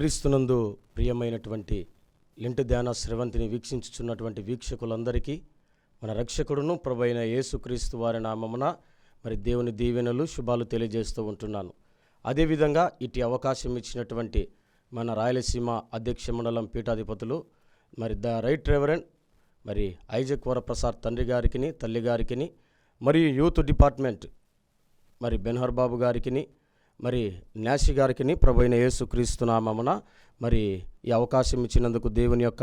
క్రీస్తునందు ప్రియమైనటువంటి లింటి ధ్యాన స్రవంతిని వీక్షించుచున్నటువంటి వీక్షకులందరికీ మన రక్షకుడును ప్రభువైన యేసుక్రీస్తు వారి నామమున మరి దేవుని దీవెనలు శుభాలు తెలియజేస్తూ ఉంటున్నాను. అదేవిధంగా ఇటు అవకాశం ఇచ్చినటువంటి మన రాయలసీమ అధ్యక్ష మండలం పీఠాధిపతులు మరి ద రైట్ రెవరెండ్ మరి ఐజక్ వరప్రసాద్ తండ్రి గారికి, తల్లి గారికి, మరియు యూత్ డిపార్ట్మెంట్ మరి బెన్హర్ బాబు గారికి, మరి న్యాసి గారికి ప్రభువైన యేసుక్రీస్తు నామమున మరి ఈ అవకాశం ఇచ్చినందుకు దేవుని యొక్క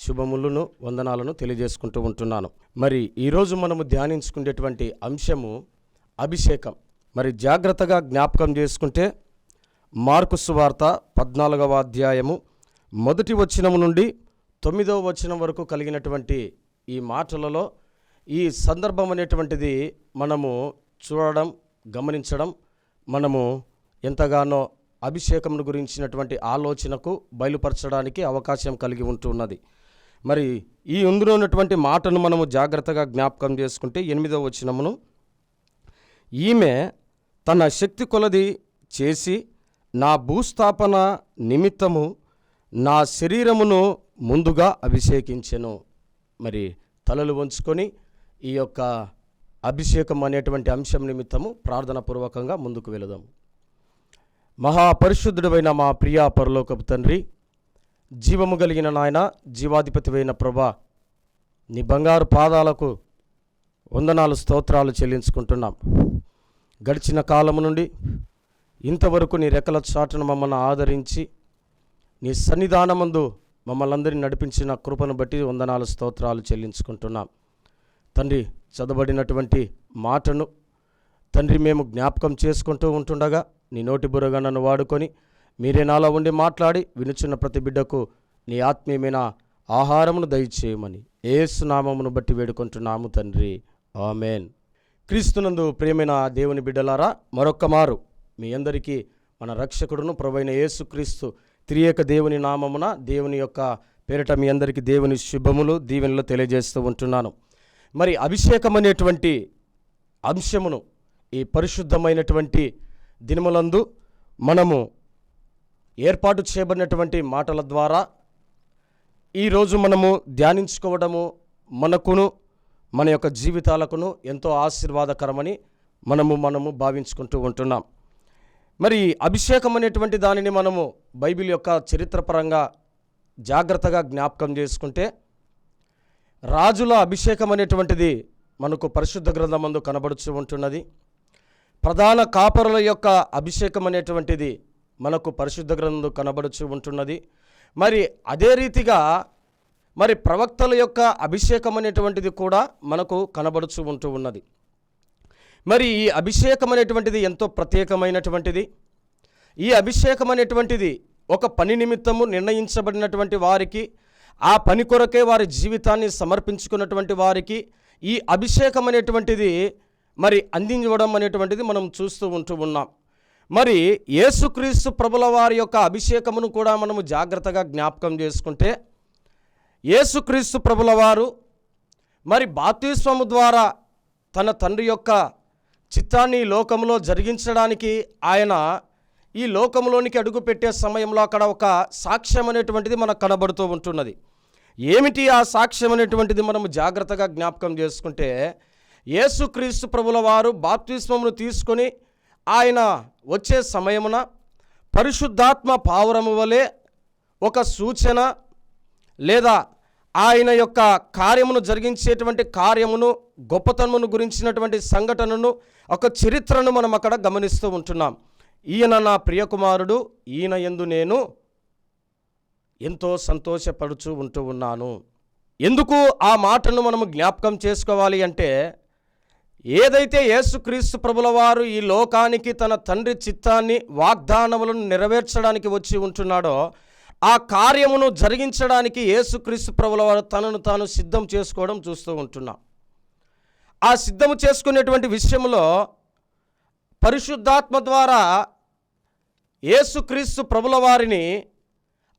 శుభములను వందనాలను తెలియజేసుకుంటూ ఉంటున్నాను. మరి ఈరోజు మనము ధ్యానించుకునేటువంటి అంశము అభిషేకం. మరి జాగ్రత్తగా జ్ఞాపకం చేసుకుంటే మార్కు సువార్త 14వ అధ్యాయము 1వ వచనం నుండి 9వ వచనం వరకు కలిగినటువంటి ఈ మాటలలో ఈ సందర్భం అనేటువంటిది మనము చూడడం, గమనించడం, మనము ఎంతగానో అభిషేకమును గురించినటువంటి ఆలోచనకు బయలుపరచడానికి అవకాశం కలిగి ఉంటున్నది. మరి ఈ ఇందులో ఉన్నటువంటి మాటను మనము జాగ్రత్తగా జ్ఞాపకం చేసుకుంటే 8వ వచనమును, ఈమె తన శక్తి కొలది చేసి నా భూస్థాపన నిమిత్తము నా శరీరమును ముందుగా అభిషేకించెను. మరి తలలు వంచుకొని ఈ యొక్క అభిషేకం అనేటువంటి అంశం నిమిత్తము ప్రార్థనాపూర్వకంగా ముందుకు వెళదాం. మహాపరిశుద్ధుడైన మా ప్రియ పరలోకపు తండ్రి, జీవము కలిగిన నాయన, జీవాధిపతివైన ప్రభా, నీ బంగారు పాదాలకు వందనాలు, స్తోత్రాలు చెల్లించుకుంటున్నాం. గడిచిన కాలము నుండి ఇంతవరకు నీ రెక్కల చాటును మమ్మల్ని ఆదరించి నీ సన్నిధానమందు మమ్మల్ని అందరినీ నడిపించిన కృపను బట్టి వందనాలు, స్తోత్రాలు చెల్లించుకుంటున్నాం. తండ్రి, చదవబడినటువంటి మాటను తండ్రి మేము జ్ఞాపకం చేసుకుంటూ ఉంటుండగా నీ నోటి బుర్రగా నన్ను వాడుకొని మీరే నాలో ఉండి మాట్లాడి వినుచున్న ప్రతి బిడ్డకు నీ ఆత్మీయమైన ఆహారమును దయచేయమని యేసు నామమును బట్టి వేడుకుంటున్నాము తండ్రి, ఆమెన్. క్రీస్తునందు ప్రియమైన దేవుని బిడ్డలారా, మరొక్క మారు మీ అందరికీ మన రక్షకుడును ప్రభువైన యేసుక్రీస్తు త్రియేక దేవుని నామమున దేవుని యొక్క పేరిట మీ అందరికీ దేవుని శుభములు, దీవెనలు తెలియజేస్తూ ఉంటున్నాను. మరి అభిషేకం అనేటువంటి అంశమును ఈ పరిశుద్ధమైనటువంటి దినములందు మనము ఏర్పాటు చేయబడినటువంటి మాటల ద్వారా ఈరోజు మనము ధ్యానించుకోవడము మనకును మన యొక్క జీవితాలకును ఎంతో ఆశీర్వాదకరమని మనము భావించుకుంటూ ఉంటున్నాం. మరి అభిషేకం అనేటువంటి దానిని మనము బైబిల్ యొక్క చరిత్రపరంగా జాగ్రత్తగా జ్ఞాపకం చేసుకుంటే రాజుల అభిషేకం అనేటువంటిది మనకు పరిశుద్ధ గ్రంథమందు కనబడుతూ ఉంటున్నది. ప్రధాన కాపరుల యొక్క అభిషేకం అనేటువంటిది మనకు పరిశుద్ధ గ్రంథం కనబడుతూ ఉంటున్నది. మరి అదే రీతిగా మరి ప్రవక్తల యొక్క అభిషేకం అనేటువంటిది కూడా మనకు కనబడుతూ ఉంటూ ఉన్నది. మరి ఈ అభిషేకం అనేటువంటిది ఎంతో ప్రత్యేకమైనటువంటిది. ఈ అభిషేకం అనేటువంటిది ఒక పని నిమిత్తము నిర్ణయించబడినటువంటి వారికి, ఆ పని కొరకే వారి జీవితాన్ని సమర్పించుకున్నటువంటి వారికి ఈ అభిషేకం అనేటువంటిది మరి అందించడం అనేటువంటిది మనం చూస్తూ ఉంటూ ఉన్నాం. మరి యేసుక్రీస్తు ప్రభుల వారి యొక్క అభిషేకమును కూడా మనము జాగ్రత్తగా జ్ఞాపకం చేసుకుంటే యేసుక్రీస్తు ప్రభుల వారు మరి బాప్తిస్మము ద్వారా తన తండ్రి యొక్క చిత్తాన్ని ఈ లోకంలో జరిగించడానికి ఆయన ఈ లోకంలోనికి అడుగుపెట్టే సమయంలో అక్కడ ఒక సాక్ష్యం అనేటువంటిది మనకు కనబడుతూ ఉంటున్నది. ఏమిటి ఆ సాక్ష్యం అనేటువంటిది మనము జాగ్రత్తగా జ్ఞాపకం చేసుకుంటే యేసుక్రీస్తు ప్రభుల వారు బాప్తిస్మమును తీసుకొని ఆయన వచ్చే సమయమున పరిశుద్ధాత్మ పావురము వలె ఒక సూచన లేదా ఆయన యొక్క కార్యమును జరిగించేటువంటి కార్యమును, గొప్పతనమును గురించినటువంటి సంఘటనను, ఒక చరిత్రను మనం అక్కడ గమనిస్తూ ఉంటున్నాం. ఈయన నా ప్రియకుమారుడు, ఈయన యందు నేను ఎంతో సంతోషపడుచు ఉంటూ ఉన్నాను. ఎందుకు ఆ మాటను మనము జ్ఞాపకం చేసుకోవాలి అంటే ఏదైతే యేసుక్రీస్తు ప్రభుల వారు ఈ లోకానికి తన తండ్రి చిత్తాన్ని, వాగ్దానములను నెరవేర్చడానికి వచ్చి ఉంటున్నాడో ఆ కార్యమును జరిగించడానికి యేసుక్రీస్తు ప్రభుల వారు తనను తాను సిద్ధం చేసుకోవడం చూస్తూ ఉంటున్నాం. ఆ సిద్ధము చేసుకునేటువంటి విషయంలో పరిశుద్ధాత్మ ద్వారా యేసుక్రీస్తు ప్రభుల వారిని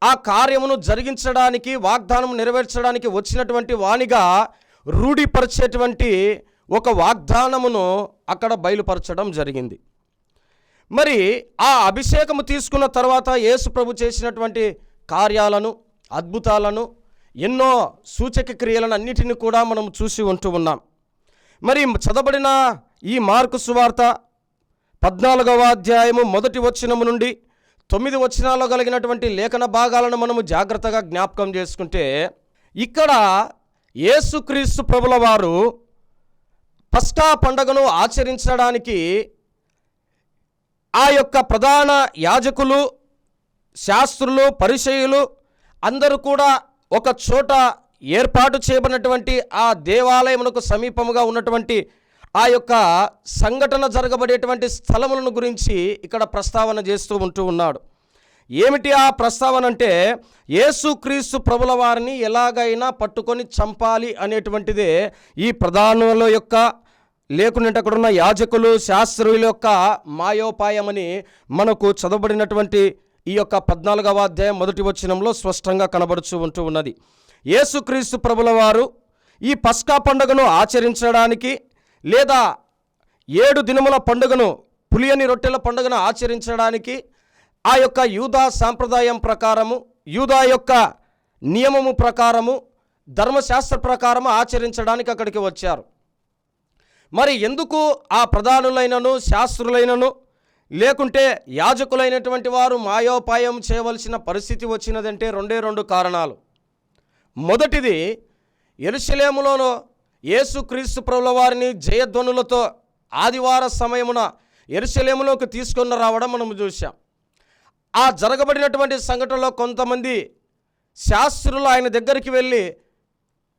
ఆ కార్యమును జరిగించడానికి, వాగ్దానం నెరవేర్చడానికి వచ్చినటువంటి వానిగా రూఢిపరిచేటువంటి ఒక వాగ్దానమును అక్కడ బయలుపరచడం జరిగింది. మరి ఆ అభిషేకము తీసుకున్న తర్వాత యేసు ప్రభు చేసినటువంటి కార్యాలను, అద్భుతాలను, ఎన్నో సూచక క్రియలను అన్నిటిని కూడా మనం చూసి ఉంటూ ఉన్నాం. మరి చదవబడిన ఈ మార్కు సువార్త 14వ అధ్యాయము 1 వచనము నుండి 9 వచనాల్లో కలిగినటువంటి లేఖన భాగాలను మనము జాగ్రత్తగా జ్ఞాపకం చేసుకుంటే, ఇక్కడ యేసుక్రీస్తు ప్రభుల వారు పస్కా పండుగను ఆచరించడానికి ఆ యొక్క ప్రధాన యాజకులు, శాస్త్రులు, పరిసయ్యులు అందరూ కూడా ఒక చోట ఏర్పాటు చేయబడినటువంటి ఆ దేవాలయమునకు సమీపముగా ఉన్నటువంటి ఆ యొక్క సంఘటన జరగబడేటువంటి స్థలములను గురించి ఇక్కడ ప్రస్తావన చేస్తూ ఉంటూ ఉన్నాడు. ఏమిటి ఆ ప్రస్తావన అంటే, యేసుక్రీస్తు ప్రభుల వారిని ఎలాగైనా పట్టుకొని చంపాలి అనేటువంటిదే ఈ ప్రధానుల యొక్క, లేకుంటే అక్కడ ఉన్న యాజకులు, శాస్త్రుల యొక్క మాయోపాయమని మనకు చదవబడినటువంటి ఈ యొక్క 14వ అధ్యాయం 1 వచనంలో స్పష్టంగా కనబడుతూ ఉంటూ ఉన్నది. యేసుక్రీస్తు ప్రభుల వారు ఈ పస్కా పండుగను ఆచరించడానికి, లేదా 7 దినముల పండుగను, పులియని రొట్టెల పండుగను ఆచరించడానికి ఆ యొక్క యూదా సాంప్రదాయం ప్రకారము, యూదా యొక్క నియమము ప్రకారము, ధర్మశాస్త్ర ప్రకారము ఆచరించడానికి అక్కడికి వచ్చారు. మరి ఎందుకు ఆ ప్రధానులైనను, శాస్త్రులైనను, లేకుంటే యాజకులైనటువంటి వారు మాయోపాయం చేయవలసిన పరిస్థితి వచ్చినదంటే 2 కారణాలు. మొదటిది, యెరూషలేములోనూ యేసుక్రీస్తు ప్రభుల వారిని జయధ్వనులతో ఆదివార సమయమున యెరూషలేములోకి తీసుకొని రావడం మనం చూసాం. ఆ జరగబడినటువంటి సంఘటనలో కొంతమంది శాస్త్రులు ఆయన దగ్గరికి వెళ్ళి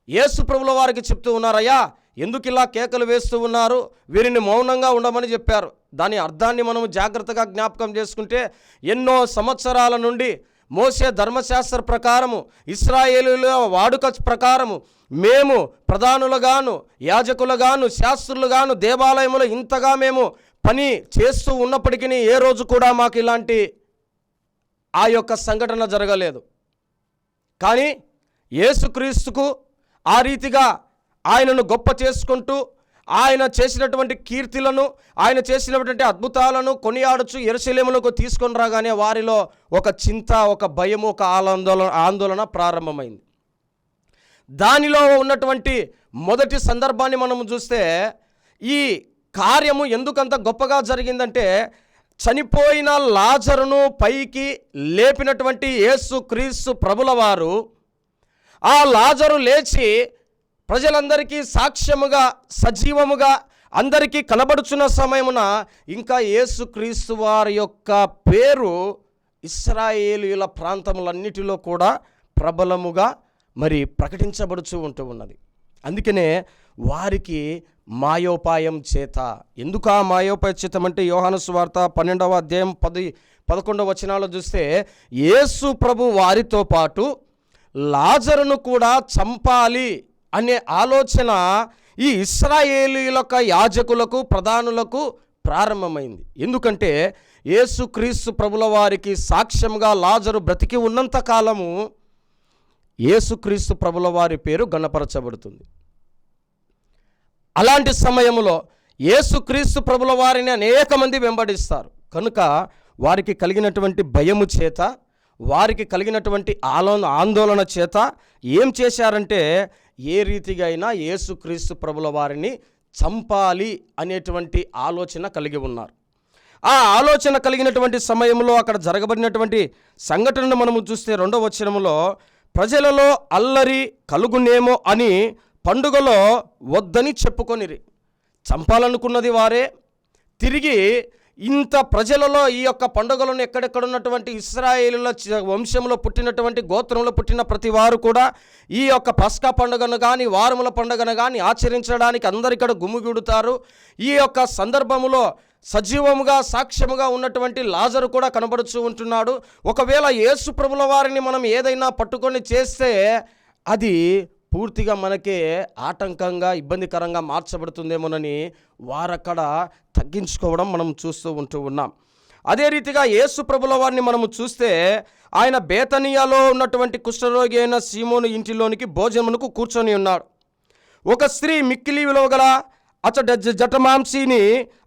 యేసు ప్రభుల వారికి చెప్తూ ఉన్నారయ్యా, ఎందుకు ఇలా కేకలు వేస్తూ ఉన్నారు, వీరిని మౌనంగా ఉండమని చెప్పారు. దాని అర్థాన్ని మనం జాగ్రత్తగా జ్ఞాపకం చేసుకుంటే, ఎన్నో సంవత్సరాల నుండి మోసే ధర్మశాస్త్ర ప్రకారము, ఇశ్రాయేలుల వాడుక ప్రకారము మేము ప్రధానులుగాను, యాజకులుగాను, శాస్త్రులుగాను దేవాలయంలో ఇంతగా మేము పని చేస్తూ ఉన్నప్పటికీ ఏ రోజు కూడా మాకు ఇలాంటి ఆ యొక్క సంఘటన జరగలేదు. కానీ యేసుక్రీస్తుకు ఆ రీతిగా ఆయనను గొప్ప చేసుకుంటూ, ఆయన చేసినటువంటి కీర్తులను, ఆయన చేసినటువంటి అద్భుతాలను కొనియాడుచు యెరూషలేములకు తీసుకొని రాగానే వారిలో ఒక చింత, ఒక భయము, ఒక ఆందోళన ప్రారంభమైంది. దానిలో ఉన్నటువంటి మొదటి సందర్భాన్ని మనం చూస్తే, ఈ కార్యము ఎందుకంత గొప్పగా జరిగిందంటే, చనిపోయిన లాజరును పైకి లేపినటువంటి యేసుక్రీస్తు ప్రభుల వారు ఆ లాజరు లేచి ప్రజలందరికీ సాక్ష్యముగా, సజీవముగా అందరికీ కనబడుచున్న సమయమున ఇంకా యేసుక్రీస్తు వారి యొక్క పేరు ఇశ్రాయేలీయుల ప్రాంతములన్నిటిలో కూడా ప్రబలముగా మరి ప్రకటించబడుచూ ఉంటూ ఉన్నది. అందుకనే వారికి మాయోపాయం చేత, ఎందుకు ఆ మాయోపాయ చేతం అంటే, యోహాను సువార్త 12వ అధ్యాయం 10-11 వచనాలు చూస్తే, యేసు ప్రభు వారితో పాటు లాజరును కూడా చంపాలి అనే ఆలోచన ఈ ఇశ్రాయేలీయుల యాజకులకు, ప్రధానులకు ప్రారంభమైంది. ఎందుకంటే యేసుక్రీస్తు ప్రభుల వారికి సాక్ష్యంగా లాజరు బ్రతికి ఉన్నంత కాలము యేసుక్రీస్తు ప్రభుల వారి పేరు గణపరచబడుతుంది. అలాంటి సమయంలో యేసుక్రీస్తు ప్రభుల వారిని అనేక మంది వెంబడిస్తారు. కనుక వారికి కలిగినటువంటి భయము చేత, వారికి కలిగినటువంటి ఆందోళన చేత ఏం చేశారంటే, ఏ రీతిగా అయినా యేసుక్రీస్తు ప్రభుల వారిని చంపాలి అనేటువంటి ఆలోచన కలిగి ఉన్నారు. ఆ ఆలోచన కలిగినటువంటి సమయంలో అక్కడ జరగబడినటువంటి సంఘటనను మనము చూస్తే 2వ వచనములో, ప్రజలలో అల్లరి కలుగునేమో అని పండుగలో వద్దని చెప్పుకొనిరి. చంపాలనుకున్నది వారే. తిరిగి ఇంత ప్రజలలో ఈ యొక్క పండుగలను ఎక్కడెక్కడున్నటువంటి ఇశ్రాయేలుల వంశంలో పుట్టినటువంటి, గోత్రంలో పుట్టిన ప్రతి వారు కూడా ఈ యొక్క పస్కా పండుగను కానీ, వారముల పండుగను కానీ ఆచరించడానికి అందరిక్కడ గుమిగూడుతారు. ఈ యొక్క సందర్భములో సజీవముగా, సాక్ష్యముగా ఉన్నటువంటి లాజరు కూడా కనబడుతూ ఉంటున్నాడు. ఒకవేళ యేసు ప్రభుల వారిని మనం ఏదైనా పట్టుకొని చేస్తే అది పూర్తిగా మనకే ఆటంకంగా, ఇబ్బందికరంగా మార్చబడుతుందేమోనని వారక్కడ తగ్గించుకోవడం మనం చూస్తూ ఉంటూ ఉన్నాం. అదే రీతిగా యేసు ప్రభుల వారిని మనము చూస్తే, ఆయన బేతనియాలో ఉన్నటువంటి కుష్ఠరోగి అయిన సీమోను ఇంటిలోనికి భోజనమునకు కూర్చొని ఉన్నాడు. ఒక స్త్రీ మిక్కిలి విలువ గల అతడి జటమాంసిని,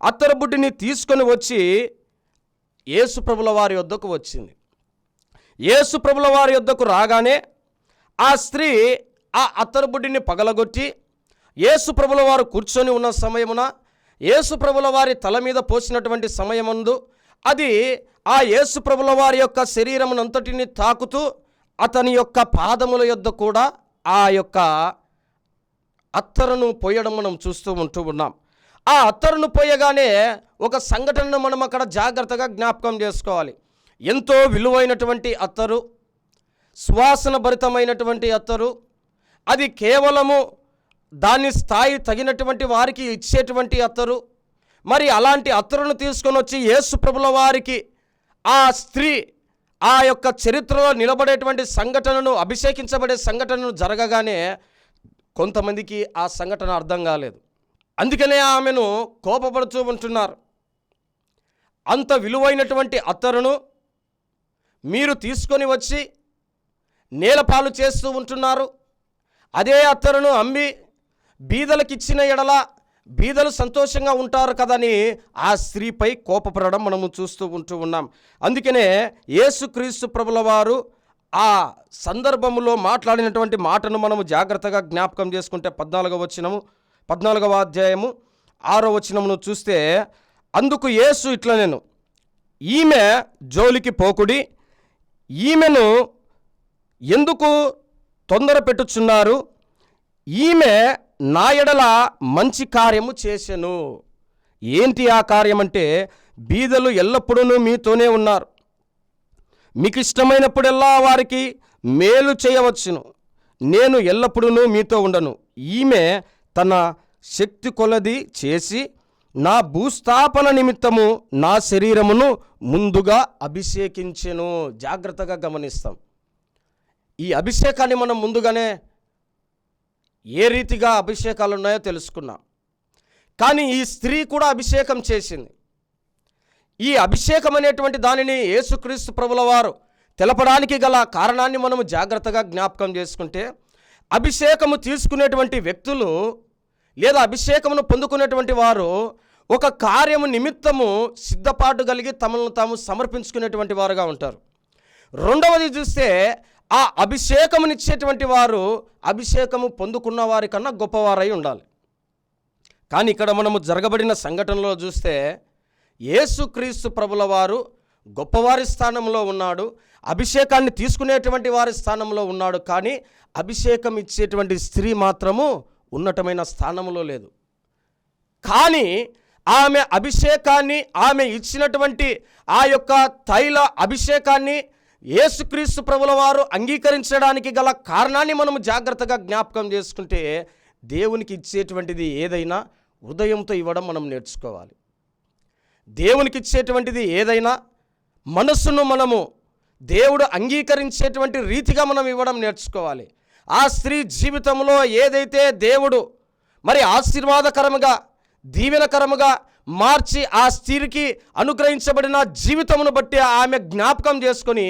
అత్తరబుడ్డిని తీసుకొని వచ్చి యేసు ప్రభుల వారి యొద్దకు వచ్చింది. యేసు ప్రభుల వారి యొద్దకు రాగానే ఆ స్త్రీ ఆ అత్తరు బుడ్డిని పగలగొట్టి యేసు ప్రభుల వారు కూర్చొని ఉన్న సమయమున యేసు ప్రభుల వారి తల మీద పోసినటువంటి సమయమందు అది ఆ యేసు ప్రభుల వారి యొక్క శరీరమునంతటిని తాకుతూ అతని యొక్క పాదముల యొద్ద కూడా ఆ యొక్క అత్తరును పోయడం మనం చూస్తూ ఉన్నాం. ఆ అత్తరును పోయగానే ఒక సంఘటనను మనం అక్కడ జాగ్రత్తగా జ్ఞాపకం చేసుకోవాలి. ఎంతో విలువైనటువంటి అత్తరు, సువాసన భరితమైనటువంటి అత్తరు, అది కేవలము దాని స్థాయి తగినటువంటి వారికి ఇచ్చేటువంటి అత్తరు. మరి అలాంటి అత్తరును తీసుకొని వచ్చి యేసు ప్రభుల వారికి ఆ స్త్రీ ఆ యొక్క చరిత్రలో నిలబడేటువంటి సంఘటనను, అభిషేకించబడే సంఘటనను జరగగానే కొంతమందికి ఆ సంఘటన అర్థం కాలేదు. అందుకనే ఆమెను కోపపడుతూ ఉంటున్నారు. అంత విలువైనటువంటి అత్తరును మీరు తీసుకొని వచ్చి నేలపాలు చేస్తూ ఉంటున్నారు. అదే అత్తరును అమ్మి బీదలకు ఇచ్చిన ఎడల బీదలు సంతోషంగా ఉంటారు కదని ఆ స్త్రీపై కోపపడడం మనము చూస్తూ ఉన్నాం. అందుకనే యేసుక్రీస్తు ప్రభుల వారు ఆ సందర్భంలో మాట్లాడినటువంటి మాటను మనము జాగ్రత్తగా జ్ఞాపకం చేసుకుంటే 14వ అధ్యాయము 6వ వచనమును చూస్తే, అందుకు యేసు ఇట్లా నేను ఈమె జోలికి పోకుడి, ఈమెను ఎందుకు తొందర పెట్టుచున్నారు, ఈమె నా ఎడల మంచి కార్యము చేసెను. ఏంటి ఆ కార్యం అంటే, బీదలు ఎల్లప్పుడూ మీతోనే ఉన్నారు, మీకు ఇష్టమైనప్పుడెల్లా వారికి మేలు చేయవచ్చును, నేను ఎల్లప్పుడూ మీతో ఉండను. ఈమె తన శక్తి కొలది చేసి నా భూస్థాపన నిమిత్తము నా శరీరమును ముందుగా అభిషేకించెను. జాగ్రత్తగా గమనిస్తాం. ఈ అభిషేకాన్ని మనం ముందుగానే ఏ రీతిగా అభిషేకాలు ఉన్నాయో తెలుసుకున్నాం. కానీ ఈ స్త్రీ కూడా అభిషేకం చేసింది. ఈ అభిషేకం అనేటువంటి దానిని యేసుక్రీస్తు ప్రభుల వారు తెలపడానికి గల కారణాన్ని మనము జాగ్రత్తగా జ్ఞాపకం చేసుకుంటే, అభిషేకము తీసుకునేటువంటి వ్యక్తులు లేదా అభిషేకమును పొందుకునేటువంటి వారు ఒక కార్యము నిమిత్తము సిద్ధపాటు కలిగి తమను తాము సమర్పించుకునేటువంటి వారుగా ఉంటారు. రెండవది చూస్తే, ఆ అభిషేకమునిచ్చేటువంటి వారు అభిషేకము పొందుకున్న వారి కన్నా గొప్పవారై ఉండాలి. కానీ ఇక్కడ మనము జరగబడిన సంఘటనలో చూస్తే యేసుక్రీస్తు ప్రభుల వారు గొప్పవారి స్థానంలో ఉన్నాడు, అభిషేకాన్ని తీసుకునేటువంటి వారి స్థానంలో ఉన్నాడు. కానీ అభిషేకం ఇచ్చేటువంటి స్త్రీ మాత్రము ఉన్నతమైన స్థానంలో లేదు. కానీ ఆమె అభిషేకాన్ని, ఆమె ఇచ్చినటువంటి ఆ యొక్క తైల అభిషేకాన్ని యేసుక్రీస్తు ప్రభుల వారు అంగీకరించడానికి గల కారణాన్ని మనము జాగ్రత్తగా జ్ఞాపకం చేసుకుంటే, దేవునికి ఇచ్చేటువంటిది ఏదైనా హృదయంతో ఇవ్వడం మనం నేర్చుకోవాలి. దేవునికి ఇచ్చేటువంటిది ఏదైనా మనస్సును మనము దేవుడు అంగీకరించేటువంటి రీతిగా మనం ఇవ్వడం నేర్చుకోవాలి. ఆ స్త్రీ జీవితంలో ఏదైతే దేవుడు మరి ఆశీర్వాదకరముగా, దీవెనకరముగా మార్చి ఆ స్త్రీకి అనుగ్రహించబడిన జీవితమును బట్టి ఆమె జ్ఞాపకం చేసుకొని,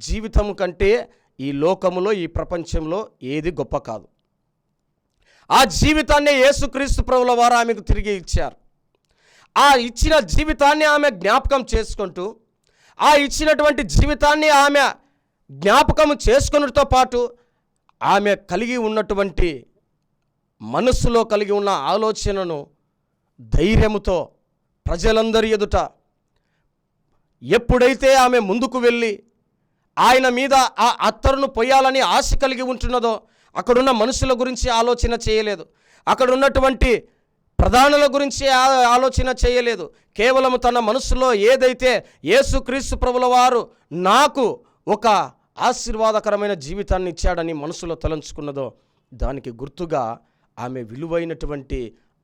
జీవితం కంటే ఈ లోకములో, ఈ ప్రపంచంలో ఏది గొప్ప కాదు. ఆ జీవితాన్ని యేసుక్రీస్తు ప్రభుల వారు ఆమెకు తిరిగి ఇచ్చారు. ఆ ఇచ్చిన జీవితాన్ని ఆమె జ్ఞాపకం చేసుకుంటూ, ఆ ఇచ్చినటువంటి జీవితాన్ని ఆమె జ్ఞాపకం చేసుకున్నతో పాటు ఆమె కలిగి ఉన్నటువంటి మనస్సులో కలిగి ఉన్న ఆలోచనను ధైర్యముతో ప్రజలందరి ఎదుట ఎప్పుడైతే ఆమె ముందుకు వెళ్ళి ఆయన మీద ఆ అత్తరును పొయ్యాలని ఆశ కలిగి ఉంటున్నదో, అక్కడున్న మనుషుల గురించి ఆలోచన చేయలేదు, అక్కడ ఉన్నటువంటి ప్రధానుల గురించి ఆలోచన చేయలేదు. కేవలం తన మనసులో ఏదైతే యేసుక్రీస్తు ప్రభుల వారు నాకు ఒక ఆశీర్వాదకరమైన జీవితాన్ని ఇచ్చాడని మనసులో తలంచుకున్నదో, దానికి గుర్తుగా ఆమె విలువైనటువంటి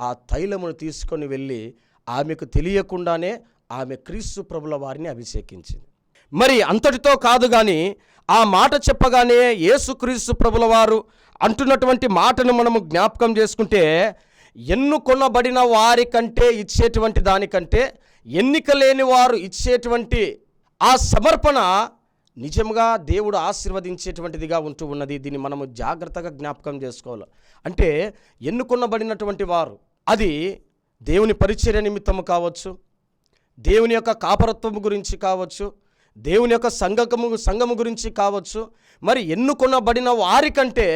ఆ తైలమును తీసుకొని వెళ్ళి ఆమెకు తెలియకుండానే ఆమె క్రీస్తు ప్రభుల వారిని అభిషేకించింది. మరి అంతటితో కాదు, కానీ ఆ మాట చెప్పగానే యేసుక్రీస్తు ప్రభుల వారు అంటున్నటువంటి మాటను మనము జ్ఞాపకం చేసుకుంటే, ఎన్నుకొనబడిన వారి కంటే ఇచ్చేటువంటి దానికంటే ఎన్నిక లేని వారు ఇచ్చేటువంటి ఆ సమర్పణ నిజంగా దేవుడు ఆశీర్వదించేటువంటిదిగా ఉంటూ ఉన్నది. దీన్ని మనము జాగ్రత్తగా జ్ఞాపకం చేసుకోవాలి. అంటే ఎన్నుకొనబడినటువంటి వారు, అది దేవుని పరిచర్య నిమిత్తము కావచ్చు, దేవుని యొక్క కాపరత్వము గురించి కావచ్చు, దేవుని యొక్క సంఘము గురించి కావచ్చు, మరి ఎన్నుకొనబడిన వారికంటే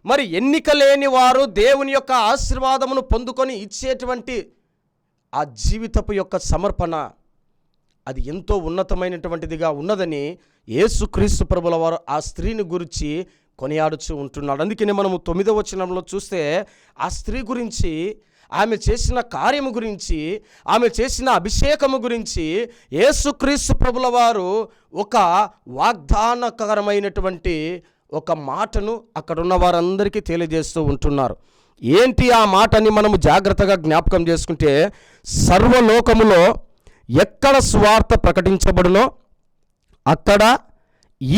మరి ఎన్నిక లేని వారు దేవుని యొక్క ఆశీర్వాదమును పొందుకొని ఇచ్చేటువంటి ఆ జీవితపు యొక్క సమర్పణ అది ఎంతో ఉన్నతమైనటువంటిదిగా ఉన్నదని యేసుక్రీస్తు ప్రభుల వారు ఆ స్త్రీని గురించి కొనియాడుచూ ఉంటున్నాడు. అందుకనే మనము 9వ వచనంలో చూస్తే ఆ స్త్రీ గురించి, ఆమె చేసిన కార్యము గురించి, ఆమె చేసిన అభిషేకము గురించి యేసుక్రీస్తు ప్రభుల వారు ఒక వాగ్దానకరమైనటువంటి ఒక మాటను అక్కడున్న వారందరికీ తెలియజేస్తూ ఉంటున్నారు. ఏంటి ఆ మాటని మనము జాగ్రత్తగా జ్ఞాపకం చేసుకుంటే, సర్వలోకములో ఎక్కడ సువార్త ప్రకటించబడునో అక్కడ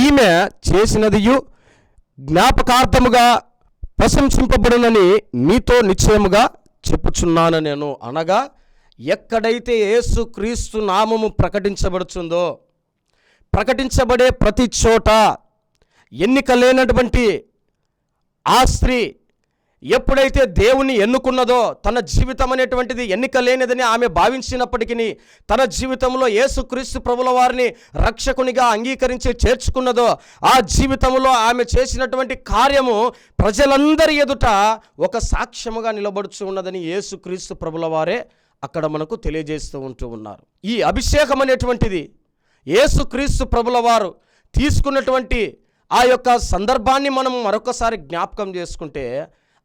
ఈమె చేసినదియు జ్ఞాపకార్థముగా ప్రశంసింపబడునని మీతో నిశ్చయముగా చెప్పుచున్నాను నేను. అనగా ఎక్కడైతే యేసుక్రీస్తు నామము ప్రకటించబడుతుందో, ప్రకటించబడే ప్రతి చోట ఎన్నిక లేనటువంటి ఆ స్త్రీ ఎప్పుడైతే దేవుని ఎన్నుకున్నదో, తన జీవితం అనేటువంటిది ఎన్నిక లేనిదని ఆమె భావించినప్పటికీ తన జీవితంలో యేసుక్రీస్తు ప్రభుల వారిని రక్షకునిగా అంగీకరించి చేర్చుకున్నదో, ఆ జీవితంలో ఆమె చేసినటువంటి కార్యము ప్రజలందరి ఎదుట ఒక సాక్ష్యముగా నిలబడుచు ఉన్నదని యేసుక్రీస్తు ప్రభుల వారే అక్కడ మనకు తెలియజేస్తూ ఉంటూ ఉన్నారు. ఈ అభిషేకం అనేటువంటిది యేసుక్రీస్తు ప్రభుల వారు తీసుకున్నటువంటి ఆ యొక్క సందర్భాన్ని మనం మరొకసారి జ్ఞాపకం చేసుకుంటే,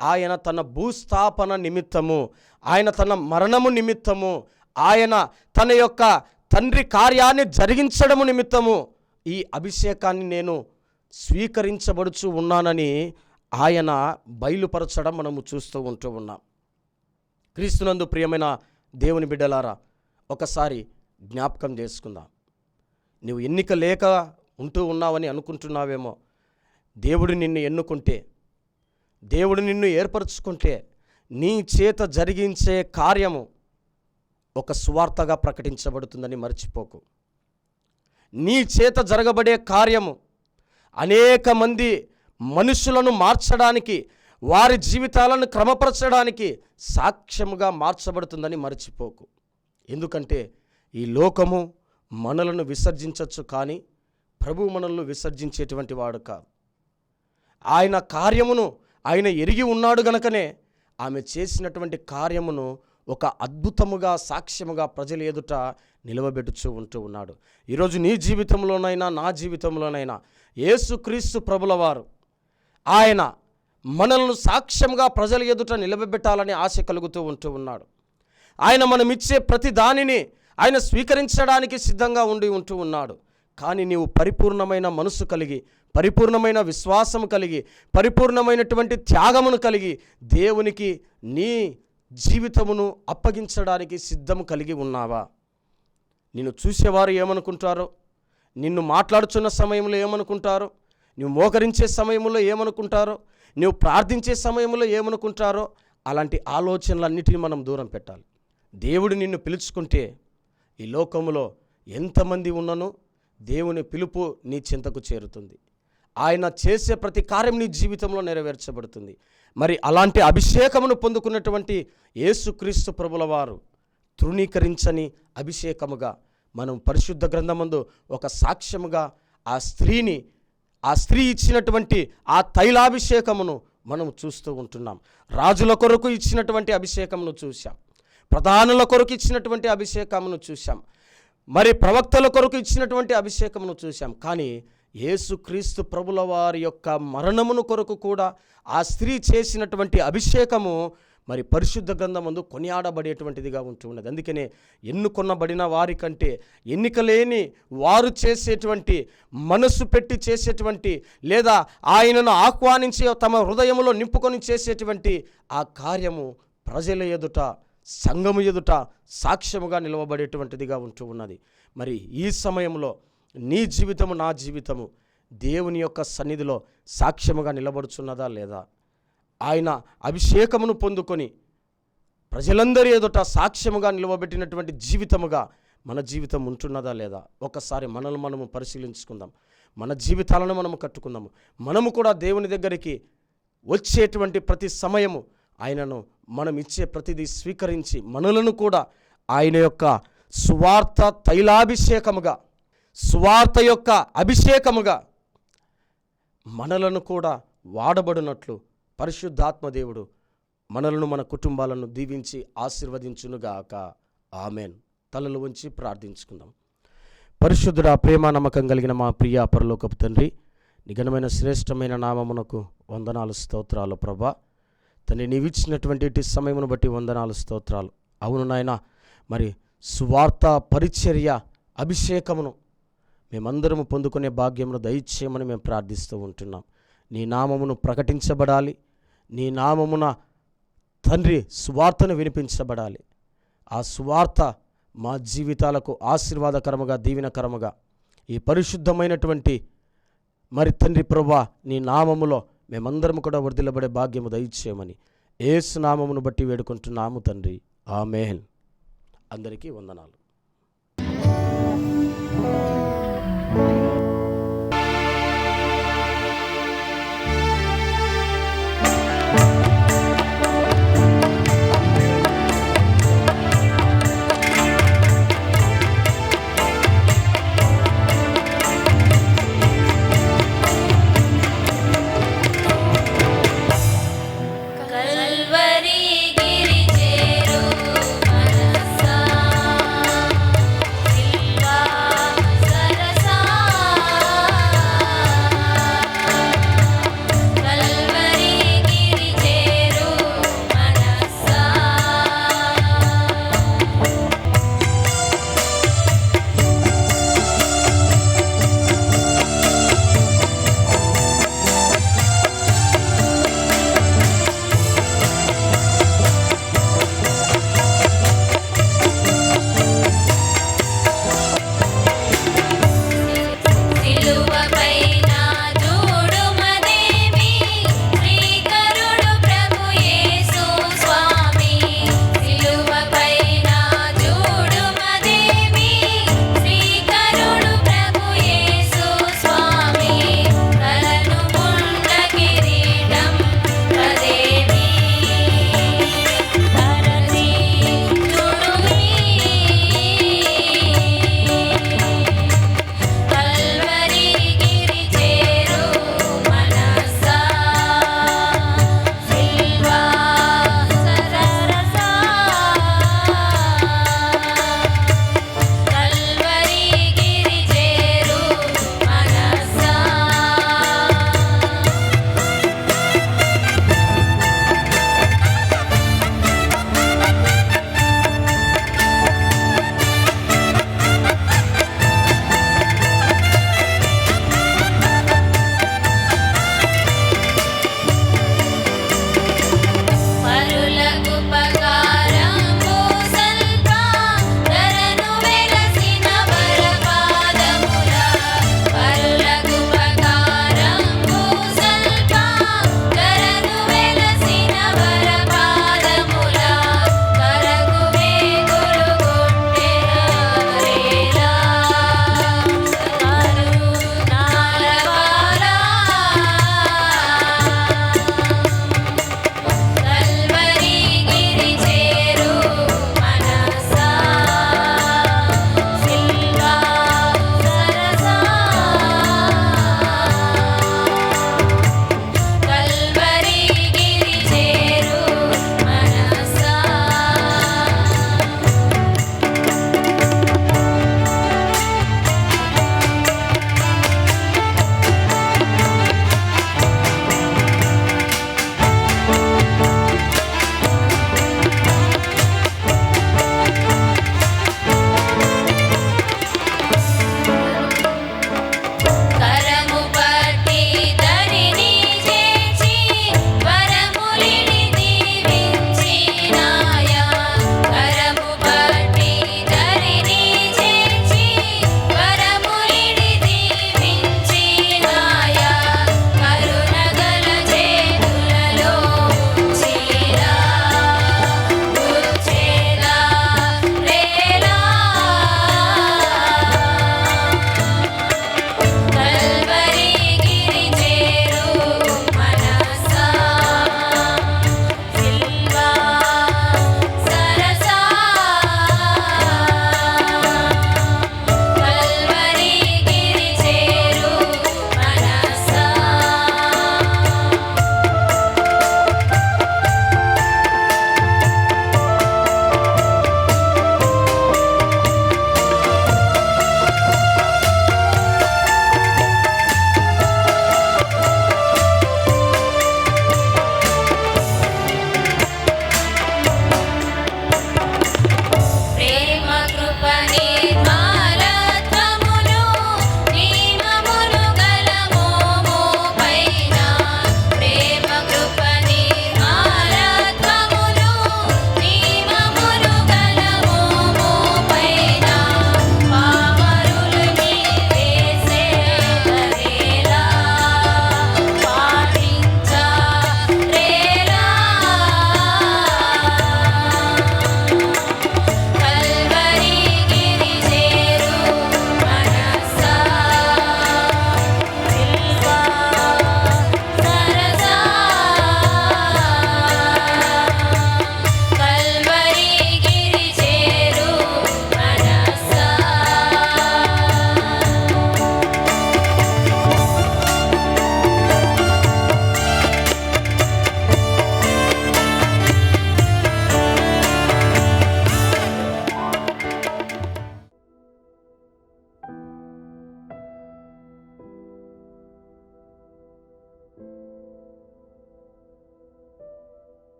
ఆయన తన భూస్థాపన నిమిత్తము, ఆయన తన మరణము నిమిత్తము, ఆయన తన యొక్క తండ్రి కార్యాన్ని జరిగించడము నిమిత్తము ఈ అభిషేకాన్ని నేను స్వీకరించబడుచు ఉన్నానని ఆయన బయలుపరచడం మనము చూస్తూ ఉంటూ ఉన్నాం. క్రీస్తునందు ప్రియమైన దేవుని బిడ్డలారా, ఒకసారి జ్ఞాపకం చేసుకుందాం. నువ్వు ఎన్నిక లేక ఉంటూ ఉన్నావని అనుకుంటున్నావేమో. దేవుడు నిన్ను ఎన్నుకుంటే, దేవుడు నిన్ను ఏర్పరచుకుంటే నీ చేత జరిగించే కార్యము ఒక సువార్తగా ప్రకటించబడుతుందని మర్చిపోకు. నీ చేత జరగబడే కార్యము అనేక మంది మనుషులను మార్చడానికి, వారి జీవితాలను క్రమపరచడానికి సాక్ష్యముగా మార్చబడుతుందని మర్చిపోకు. ఎందుకంటే ఈ లోకము మనలను విసర్జించవచ్చు, కానీ ప్రభువు మనల్ని విసర్జించేటువంటి వాడు కాదు. ఆయన కార్యమును ఆయన ఎరిగి ఉన్నాడు గనుకనే ఆమె చేసినటువంటి కార్యమును ఒక అద్భుతముగా, సాక్ష్యముగా ప్రజల ఎదుట నిలవబెట్టుచూ ఉంటూ ఉన్నాడు. ఈరోజు నీ జీవితంలోనైనా నా జీవితంలోనైనా యేసుక్రీస్తు ప్రభుల వారు ఆయన మనల్ని సాక్ష్యంగా ప్రజల ఎదుట నిలబెట్టాలని ఆశ కలుగుతూ ఉంటూ ఉన్నాడు. ఆయన మనమిచ్చే ప్రతి దానిని ఆయన స్వీకరించడానికి సిద్ధంగా ఉంటూ ఉన్నాడు. కానీ నీవు పరిపూర్ణమైన మనసు కలిగి, పరిపూర్ణమైన విశ్వాసము కలిగి, పరిపూర్ణమైనటువంటి త్యాగమును కలిగి దేవునికి నీ జీవితమును అప్పగించడానికి సిద్ధము కలిగి ఉన్నావా? నిన్ను చూసేవారు ఏమనుకుంటారో, నిన్ను మాట్లాడుచున్న సమయంలో ఏమనుకుంటారో, నువ్వు మోకరించే సమయంలో ఏమనుకుంటారో, నువ్వు ప్రార్థించే సమయంలో ఏమనుకుంటారో, అలాంటి ఆలోచనలన్నిటినీ మనం దూరం పెట్టాలి. దేవుడు నిన్ను పిలుచుకుంటే ఈ లోకములో ఎంతమంది ఉన్ననో దేవుని పిలుపు నీ చింతకు చేరుతుంది. ఆయన చేసే ప్రతి కార్యం నీ జీవితంలో నెరవేర్చబడుతుంది. మరి అలాంటి అభిషేకమును పొందుకున్నటువంటి యేసుక్రీస్తు ప్రభుల వారు తృణీకరించని అభిషేకముగా మనం పరిశుద్ధ గ్రంథమందు ఒక సాక్ష్యముగా ఆ స్త్రీ ఇచ్చినటువంటి ఆ తైలాభిషేకమును మనం చూస్తూ ఉంటున్నాం. రాజుల కొరకు ఇచ్చినటువంటి అభిషేకమును చూశాం, ప్రధానుల కొరకు ఇచ్చినటువంటి అభిషేకమును చూశాం, మరి ప్రవక్తల కొరకు ఇచ్చినటువంటి అభిషేకమును చూశాం. కానీ యేసుక్రీస్తు ప్రభుల వారి యొక్క మరణమును కొరకు కూడా ఆ స్త్రీ చేసినటువంటి అభిషేకము మరి పరిశుద్ధ గ్రంథమందు కొనియాడబడేటువంటిదిగా ఉంటున్నది. అందుకనే ఎన్నుకొనబడిన వారి కంటే ఎన్నిక లేని వారు చేసేటువంటి, మనసు పెట్టి చేసేటువంటి, లేదా ఆయనను ఆహ్వానించి తమ హృదయములో నింపుకొని చేసేటువంటి ఆ కార్యము ప్రజల ఎదుట, సంఘము ఎదుట సాక్ష్యముగా నిలవబడేటువంటిదిగా ఉంటూ ఉన్నది. మరి ఈ సమయంలో నీ జీవితము, నా జీవితము దేవుని యొక్క సన్నిధిలో సాక్ష్యముగా నిలబడుచున్నదా లేదా? ఆయన అభిషేకమును పొందుకొని ప్రజలందరి ఎదుట సాక్ష్యముగా నిలవబెట్టినటువంటి జీవితముగా మన జీవితం ఉంటున్నదా లేదా? ఒకసారి మనల్ని మనము పరిశీలించుకుందాం. మన జీవితాలను మనము కట్టుకుందాము. మనము కూడా దేవుని దగ్గరికి వచ్చేటువంటి ప్రతి సమయము ఆయనను మనం ఇచ్చే ప్రతిదీ స్వీకరించి మనలను కూడా ఆయన యొక్క సువార్త తైలాభిషేకముగా, సువార్త యొక్క అభిషేకముగా మనలను కూడా వాడబడినట్లు పరిశుద్ధాత్మదేవుడు మనలను, మన కుటుంబాలను దీవించి ఆశీర్వదించునుగాక. ఆమెన్. తలలు ఉంచి ప్రార్థించుకుందాం. పరిశుద్ధుడా, ప్రేమ నమ్మకం కలిగిన మా ప్రియ పరలోకపు తండ్రి, నిఘనమైన శ్రేష్టమైన నామమునకు వందనాలు, స్తోత్రాలు ప్రభా. తండ్రి, నీవిచ్చినటువంటి సమయమును బట్టి వందనాలు, స్తోత్రాలు. అవును నాయన, మరి సువార్త పరిచర్య అభిషేకమును మేమందరము పొందుకునే భాగ్యమును దయచేయమని మేము ప్రార్థిస్తూ ఉంటున్నాం. నీ నామమును ప్రకటించబడాలి, నీ నామమున తండ్రి సువార్తను వినిపించబడాలి. ఆ సువార్త మా జీవితాలకు ఆశీర్వాదకరముగా, దీవెనకరముగా ఈ పరిశుద్ధమైనటువంటి మరి తండ్రి ప్రభువా, నీ నామములో మేమందరం కూడా వర్ధిల్లబడే భాగ్యము దయచేయమని యేసు నామమును బట్టి వేడుకుంటున్నాము తండ్రి. ఆమేన్. అందరికీ వందనాలు.